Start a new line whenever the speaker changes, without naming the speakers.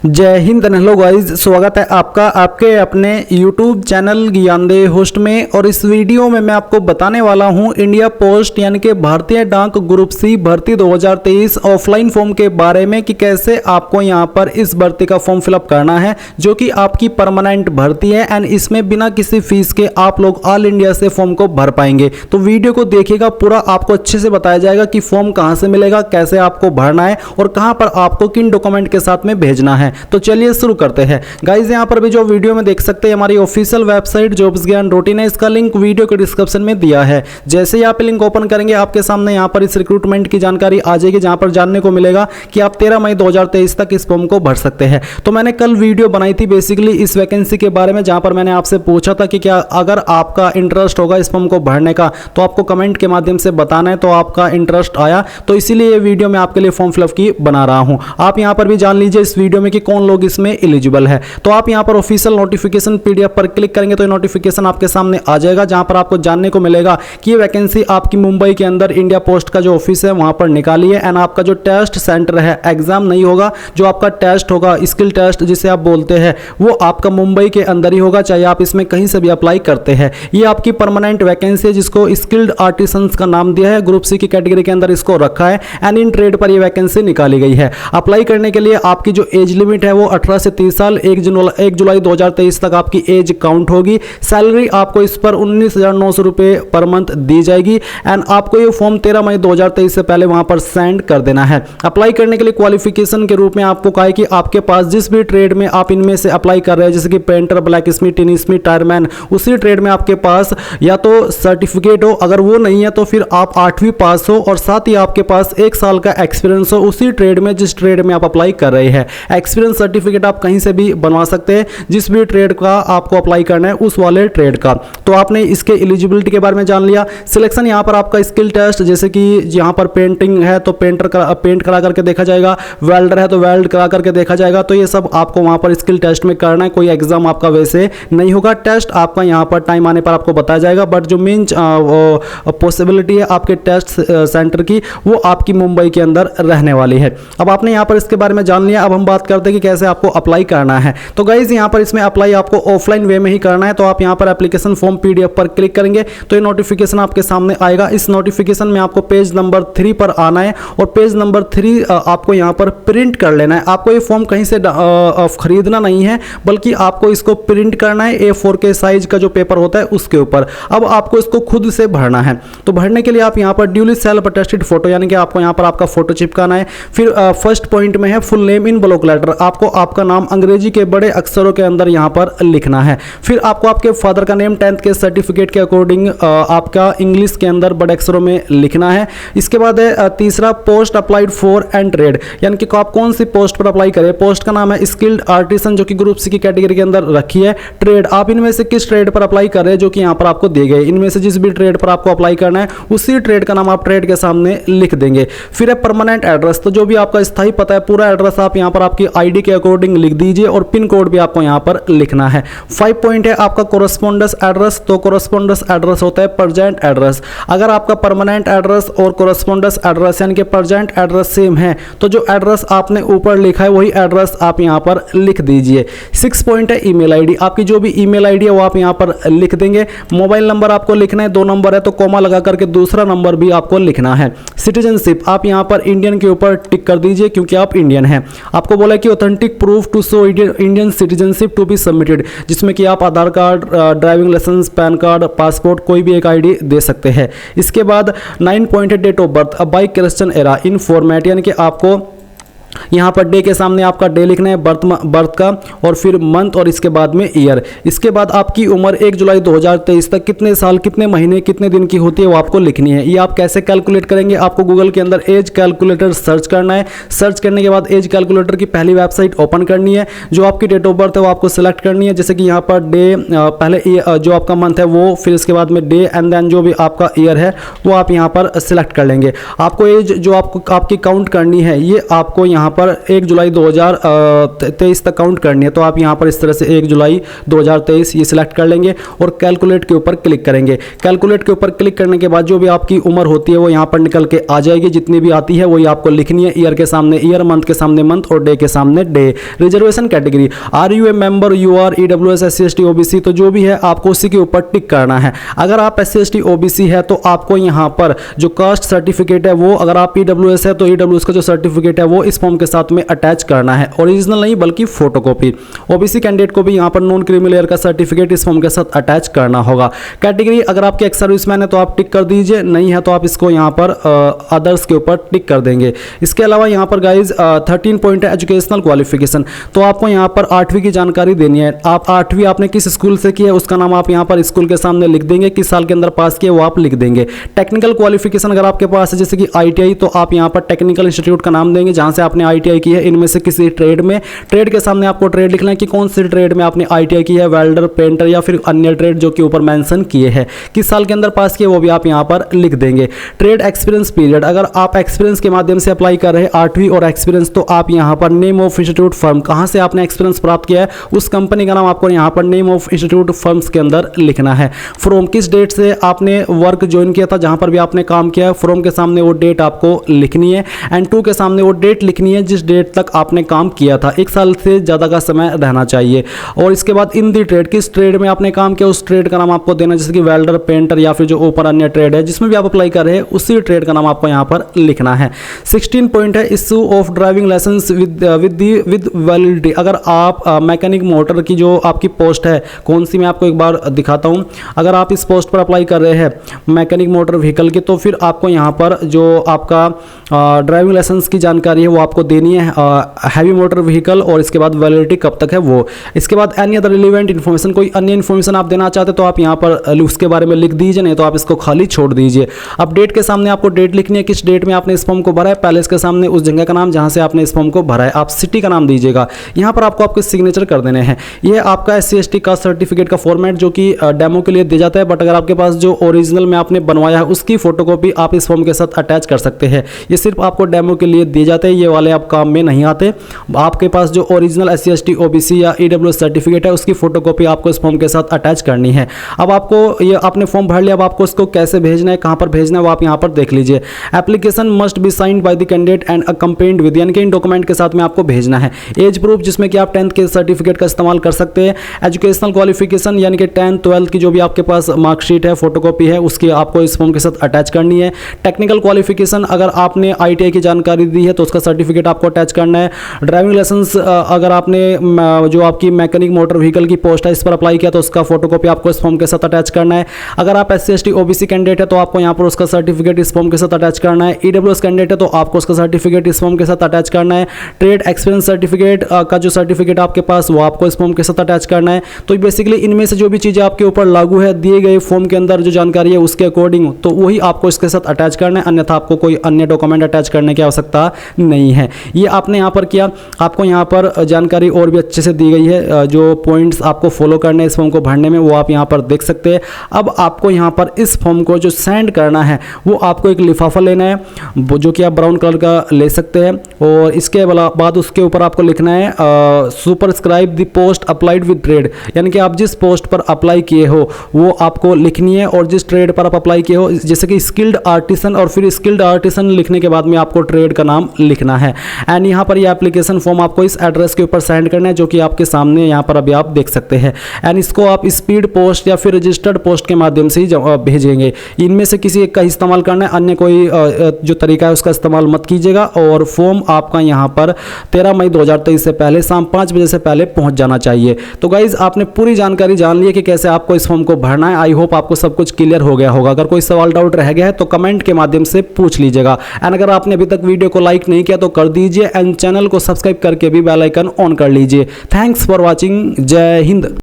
जय Hind and hello guys, स्वागत है आपका आपके अपने YouTube चैनल ज्ञानदेह होस्ट में। और इस वीडियो में मैं आपको बताने वाला हूं इंडिया पोस्ट यानी कि भारतीय डाक ग्रुप सी भर्ती 2023 ऑफलाइन फॉर्म के बारे में कि कैसे आपको यहां पर इस भर्ती का फॉर्म फिलअप करना है, जो कि आपकी परमानेंट भर्ती है एंड इसमें बिना किसी फीस के आप लोग ऑल इंडिया से फॉर्म को भर पाएंगे। तो वीडियो को देखिएगा, पूरा आपको अच्छे से बताया जाएगा कि फॉर्म कहां से मिलेगा, कैसे आपको भरना है और कहां पर आपको किन डॉक्यूमेंट के साथ में भेजना है। तो चलिए शुरू करते हैं गाइस। यहां पर भी जो वीडियो में देख सकते हैं हमारी ऑफिशियल वेबसाइट जॉब्स ज्ञान रूटीन है, इसका लिंक वीडियो के डिस्क्रिप्शन में दिया है। जैसे ही आप लिंक ओपन करेंगे आपके सामने यहां पर इस रिक्रूटमेंट की जानकारी आ जाएगी, जहां पर जानने को मिलेगा कि आप 13 मई 2023 तक इस फॉर्म को भर सकते हैं। तो मैंने कल वीडियो बनाई थी बेसिकली इस वैकेंसी के बारे में, जहां पर मैंने आपसे पूछा था कि क्या अगर आपका इंटरेस्ट होगा इस फॉर्म को भरने का तो आपको कमेंट के माध्यम से बताना है। तो आपका इंटरेस्ट आया, तो इसीलिए ये वीडियो मैं आपके लिए फॉर्म फिलअप की बना रहा हूं। आप यहां पर भी जान लीजिए इस वीडियो में कि कौन लोग इसमें एलिजिबल है। तो आप यहां पर ऑफिशियल नोटिफिकेशन पीडीएफ पर क्लिक करेंगे तो ये नोटिफिकेशन आपके सामने आ जाएगा, जहां पर आपको जानने को मिलेगा कि ये वैकेंसी आपकी मुंबई के अंदर इंडिया पोस्ट का जो ऑफिस है वहां पर निकाली है। एंड आपका जो टेस्ट सेंटर है, एग्जाम नहीं होगा, जो आपका टेस्ट होगा स्किल टेस्ट जिसे आप बोलते हैं, वो आपका मुंबई के अंदर ही होगा, चाहे आप इसमें कहीं से भी अप्लाई करते हैं। ये आपकी परमानेंट वैकेंसी है जिसको स्किल्ड आर्टिसंस का नाम दिया है, ग्रुप सी की कैटेगरी के अंदर इसको रखा है एंड इन ट्रेड पर ये वैकेंसी निकाली गई है। अप्लाई करने के लिए आपकी जो एज लिमिट है वो 18 से 30 साल, 1 जुलाई 2023 तक आपकी एज काउंट होगी। सैलरी आपको इस पर 19,900 रुपए पर मंथ दी जाएगी एंड आपको ये फॉर्म 13 मई 2023 से पहले वहां पर सेंड कर देना है। अप्लाई करने के लिए क्वालिफिकेशन के रूप में आपको कहा है कि आपके पास जिस भी ट्रेड में आप इनमें से अप्लाई कर रहे हैं, जैसे कि painter, black Smith, tin Smith, tyreman, उसी ट्रेड में आपके पास या तो सर्टिफिकेट हो, अगर वो नहीं है तो फिर आप 8वीं पास हो और साथ ही आपके पास 1 साल का एक्सपीरियंस हो उसी ट्रेड में जिस ट्रेड में आप अप्लाई कर रहे हैं। एक्सपीरियंस सर्टिफिकेट आप कहीं से भी बनवा सकते हैं, जिस भी ट्रेड का आपको अप्लाई करना है उस वाले ट्रेड का। तो आपने इसके एलिजिबिलिटी के बारे में जान लिया। सिलेक्शन यहाँ पर आपका स्किल टेस्ट, जैसे कि यहाँ पर पेंटिंग है तो पेंट करा करके देखा जाएगा, वेल्डर है तो वेल्ड करा करके देखा जाएगा। तो ये सब आपको वहाँ पर स्किल टेस्ट में करना है, कोई एग्जाम आपका वैसे नहीं होगा। टेस्ट आपका यहाँ पर टाइम आने पर आपको बताया जाएगा, बट जो मेन पॉसिबिलिटी है आपके टेस्ट सेंटर की वो आपकी मुंबई के अंदर रहने वाली है। अब आपने यहाँ पर इसके बारे में जान लिया। अब हम बात करते हैं कि कैसे आपको अप्लाई करना है। तो गाइज यहाँ पर इसमें अप्लाई आपको ऑफलाइन वे में ही करना है। तो आप यहाँ पर एप्लीकेशन फॉर्म पीडीएफ पर क्लिक करेंगे तो ये नोटिफिकेशन आपके सामने आएगा। इस नोटिफिकेशन में आपको पेज नंबर 3 पर आना है और पेज नंबर 3 आपको यहाँ पर प्रिंट कर लेना है। आपको ये फॉर्म कहीं से खरीदना नहीं है, बल्कि आपको इसको प्रिंट करना है A4 के साइज का जो पेपर होता है उसके ऊपर। अब आपको इसको खुद से भरना है। तो भरने के लिए आप यहाँ पर ड्यूली सेल्फ अटेस्टेड फोटो, यानी कि आपको यहाँ पर आपका फोटो चिपकाना है। फिर फर्स्ट पॉइंट में है full name in block letter, आपको आपका नाम अंग्रेजी के बड़े अक्षरों के अंदर यहाँ पर लिखना है। फिर आपको आपके फादर का नेम 10th के सर्टिफिकेट के अकॉर्डिंग आपका इंग्लिश के अंदर बड़े अक्षरों में लिखना है। इसके बाद है तीसरा post applied for and trade, यानी कि आप कौन सी पोस्ट पर अप्लाई करें। पोस्ट का नाम है स्किल्ड आर्टिसन, जो कि ग्रुप सी की कैटेगरी के अंदर रखी है। ट्रेड, आप इनमें से किस ट्रेड पर अप्लाई कर रहे हैं, जो कि यहाँ पर आपको दिए गए। इनमें से जिस भी ट्रेड पर आपको अप्लाई करना है उसी ट्रेड का नाम आप ट्रेड के सामने लिख देंगे। फिर है परमानेंट एड्रेस, तो जो भी आपका स्थायी पता है पूरा एड्रेस आप यहाँ पर आपकी आईडी के अकॉर्डिंग लिख दीजिए और पिन कोड भी आपको यहाँ पर लिखना है। 5 पॉइंट है आपका कोरस्पोंडेंस एड्रेस, तो कोरस्पोंडेंस एड्रेस होता है प्रेजेंट एड्रेस। अगर आपका परमानेंट एड्रेस और कोरस्पोंडेंस एड्रेस यानी कि प्रेजेंट एड्रेस सेम है तो जो एड्रेस आपने ऊपर लिखा है वही एड्रेस आप यहाँ पर लिख दीजिए। 6 पॉइंट है ईमेल आईडी, आपकी जो भी ईमेल आईडी है वो आप यहाँ पर लिख देंगे। मोबाइल नंबर आपको लिखना है, 2 नंबर है तो कोमा लगा करके दूसरा नंबर भी आपको लिखना है। सिटीजनशिप, आप यहाँ पर इंडियन के ऊपर टिक कर दीजिए क्योंकि आप इंडियन हैं। आपको बोला कि authentic proof to show Indian citizenship to be submitted, जिसमें कि आप Aadhaar card, driving licence, PAN card, passport, कोई भी एक आईडी दे सकते हैं। इसके बाद 9 पॉइंट है date of birth by Christian era in format, यानी कि आपको यहाँ पर डे के सामने आपका डे लिखना है, बर्थ का, और फिर मंथ और इसके बाद में ईयर। इसके बाद आपकी उम्र 1 जुलाई 2023 तक कितने साल, कितने महीने, कितने दिन की होती है वो आपको लिखनी है। ये आप कैसे कैलकुलेट करेंगे, आपको गूगल के अंदर एज कैलकुलेटर सर्च करना है। सर्च करने के बाद एज कैलकुलेटर की पहली वेबसाइट ओपन करनी है। जो आपकी डेट ऑफ बर्थ है वो आपको सिलेक्ट करनी है, जैसे कि यहाँ पर डे, पहले जो आपका मंथ है वो, फिर इसके बाद में डे एंड देन जो भी आपका ईयर है वो आप यहाँ पर सिलेक्ट कर लेंगे। आपको एज जो आपको आपकी काउंट करनी है ये आपको यहाँ यहाँ पर 1 जुलाई 2023 तक काउंट करनी है। तो आप यहाँ पर इस तरह से 1 जुलाई 2023 ये सिलेक्ट कर लेंगे और कैलकुलेट के ऊपर क्लिक करेंगे। कैलकुलेट के ऊपर क्लिक करने के बाद जो भी आपकी उम्र होती है वो यहाँ पर निकल के आ जाएगी। जितनी भी आती है वही आपको लिखनी है। ईयर के सामने ईयर, मंथ के सामने मंथ और डे के सामने day. Reservation category, are you a member, you are EWS SC ST OBC, तो जो भी है आपको उसी के ऊपर टिक करना है। अगर आप SC ST OBC है तो आपको यहाँ पर जो कास्ट सर्टिफिकेट है वो, अगर आप EWS है तो EWS का जो सर्टिफिकेट है वो इस फॉर्म के साथ में अटैच करना है। ओरिजिनल नहीं बल्कि फोटोकॉपी। OBC कैंडिडेट को भी यहाँ पर नॉन क्रिमिनल ईयर का सर्टिफिकेट इस फॉर्म के साथ अटैच करना होगा। कैटेगरी, अगर आपके एक्स सर्विसमैन है तो आप टिक कर दीजिए, नहीं है तो आप इसको यहाँ पर अदर्स के ऊपर टिक कर देंगे। इसके अलावा यहाँ पर गाइज 13 पॉइंट है एजुकेशनल क्वालिफिकेशन। तो आपको यहाँ पर 8वीं की जानकारी देनी है। आप 8वीं आपने किस स्कूल से की है उसका नाम आप यहाँ पर स्कूल के सामने लिख देंगे। किस साल के अंदर पास किया वो आप लिख देंगे। टेक्निकल क्वालिफिकेशन अगर आपके पास है जैसे कि ITI, तो आप यहाँ पर टेक्निकल इंस्टीट्यूट का नाम देंगे जहाँ से आपने ITI की है। इनमें से किसी ट्रेड में, ट्रेड के सामने आपको ट्रेड लिखना है कि कौन सी ट्रेड में आपने ITI की है, वेल्डर, पेंटर या फिर अन्य ट्रेड जो कि ऊपर मेंशन किए हैं। किस साल के अंदर पास किए वो भी आप यहाँ पर लिख देंगे। ट्रेड एक्सपीरियंस पीरियड, अगर आप एक्सपीरियंस के माध्यम से अप्लाई कर रहे हैं 8वीं और एक्सपीरियंस, तो आप यहाँ पर नेम ऑफ इंस्टीट्यूट फर्म, कहाँ से आपने एक्सपीरियंस प्राप्त किया है उस कंपनी का नाम आपको यहाँ पर नेम ऑफ इंस्टीट्यूट फर्म्स के अंदर लिखना है। फ्रॉम, किस डेट से आपने वर्क ज्वाइन किया था, जहाँ पर भी आपने काम किया है, फ्रॉम के सामने वो डेट आपको लिखनी है। एंड टू के सामने वो डेट लिखनी है जिस डेट तक आपने काम किया था। 1 साल से ज़्यादा का समय रहना चाहिए। और इसके बाद इन दी ट्रेड, किस ट्रेड में आपने काम किया उस ट्रेड का नाम आपको देना, जैसे कि वेल्डर, पेंटर या फिर जो ऊपर अन्य ट्रेड है जिसमें भी आप अप्लाई कर रहे हैं उसी ट्रेड का नाम आपको यहाँ पर लिखना है। 16 पॉइंट है issue of driving licence with validity. अगर आप मैकेनिक मोटर की जो आपकी पोस्ट है, कौन सी मैं आपको एक बार दिखाता हूँ। अगर आप इस पोस्ट पर अप्लाई कर रहे हैं मैकेनिक मोटर व्हीकल की, तो फिर आपको यहाँ पर जो आपका ड्राइविंग लाइसेंस की जानकारी है वो आपको देनी है, हैवी मोटर व्हीकल, और इसके बाद वैलिडिटी कब तक है वो। इसके बाद एनी अदर रिलेवेंट इन्फॉर्मेशन, कोई अन्य इन्फॉर्मेशन आप देना चाहते तो आप यहाँ पर उसके बारे में लिख दीजिए, नहीं तो आप इसको खाली छोड़ दीजिए। अब डेट के सामने आपको डेट लिखनी है, किस डेट में आपने इस फॉर्म को भरा है। पैलेस के सामने उस जगह का नाम जहाँ से आपने इस फॉर्म को भरा है, आप सिटी का नाम दीजिएगा। यहाँ पर आपको आपके सिग्नेचर कर देने हैं। ये आपका SC ST कास्ट सर्टिफिकेट का फॉर्मेट जो कि डेमो के लिए दिया जाता है, बट अगर आपके पास जो ओरिजिनल में आपने बनवाया है उसकी फोटोकॉपी आप इस फॉर्म के साथ अटैच कर सकते हैं। ये सिर्फ आपको डेमो के लिए दिए जाते हैं, ये वाले आप काम में नहीं आते। आपके पास जो ओरिजिनल SC ST OBC या EWS सर्टिफिकेट है उसकी फोटोकॉपी आपको इस फॉर्म के साथ अटैच करनी है। अब आपको ये आपने फॉर्म भर लिया, अब आपको इसको कैसे भेजना है, कहाँ पर भेजना है वो आप यहाँ पर देख लीजिए। Application must be signed by the candidate and accompanied with, यानी कि इन डॉक्यूमेंट के साथ में आपको भेजना है। एज प्रूफ, जिसमें कि आप 10th के सर्टिफिकेट का इस्तेमाल कर सकते हैं। एजुकेशनल क्वालिफिकेशन, यानी कि 10th 12th की जो भी आपके पास मार्कशीट है, फोटोकॉपी है, उसकी आपको इस फॉर्म के साथ अटैच करनी है। टेक्निकल क्वालिफिकेशन, अगर आपने ITI की जानकारी दी है तो उसका सर्टिफिकेट आपको अटैच करना है। ड्राइविंग लाइसेंस, अगर आपने जो आपकी मैकेनिक मोटर व्हीकल की पोस्ट है इस पर अप्लाई किया तो उसका फोटोकॉपी आपको इस फॉर्म के साथ अटैच करना है। अगर आप SC ST OBC कैंडिडेट है तो आपको यहाँ पर उसका सर्टिफिकेट इस फॉर्म के साथ अटैच करना है। EWS कैंडिडेट है तो आपको उसका सर्टिफिकेट इस फॉर्म के साथ अटैच करना है। ट्रेड एक्सपीरियंस सर्टिफिकेट का जो सर्टिफिकेट आपके पास वो आपको इस फॉर्म के साथ अटैच करना है। तो बेसिकली इनमें से जो भी चीज़ें आपके ऊपर लागू है दिए गए फॉर्म के अंदर जो जानकारी है उसके अकॉर्डिंग, तो वही आपको इसके साथ अटैच करना है, अन्यथा आपको कोई अन्य डॉक्यूमेंट अटैच करने की आवश्यकता नहीं है। ये आपने यहाँ पर किया। आपको यहाँ पर जानकारी और भी अच्छे से दी गई है, जो पॉइंट्स आपको फॉलो करने इस फॉर्म को भरने में वो आप यहाँ पर देख सकते हैं। अब आपको यहाँ पर इस फॉर्म को जो सेंड करना है वो आपको एक लिफाफा लेना है, जो कि आप ब्राउन कलर का ले सकते हैं, और इसके बाद उसके ऊपर आपको लिखना है superscribe the post applied with trade, यानी कि आप जिस पोस्ट पर अप्लाई किए हो वो आपको लिखनी है, और जिस ट्रेड पर आप अप्लाई किए हो, जैसे कि स्किल्ड आर्टिसन, और फिर स्किल्ड आर्टिसन लिखने के बाद में आपको ट्रेड का नाम लिखना है। एंड यहाँ पर ये एप्लीकेशन फॉर्म आपको इस एड्रेस के ऊपर सेंड करना है, जो कि आपके सामने यहाँ पर अभी आप देख सकते हैं। एंड इसको आप स्पीड पोस्ट या फिर रजिस्टर्ड पोस्ट के माध्यम से ही भेजेंगे। इनमें से किसी एक का इस्तेमाल करना है, अन्य कोई जो तरीका है उसका इस्तेमाल मत कीजिएगा। और फॉर्म आपका यहाँ पर 13 मई 2023 से पहले शाम 5 बजे से पहले पहुँच जाना चाहिए। तो गाइज आपने पूरी जानकारी जान ली है कि कैसे आपको इस फॉर्म को भरना है। आई होप आपको सब कुछ क्लियर हो गया होगा। अगर कोई सवाल डाउट रह गया है तो कमेंट के माध्यम से पूछ लीजिएगा। एंड अगर आपने अभी तक वीडियो को लाइक नहीं किया तो कर दीजिए, एंड चैनल को सब्सक्राइब करके भी बेल आइकन ऑन कर लीजिए। Thanks for watching. जय हिंद।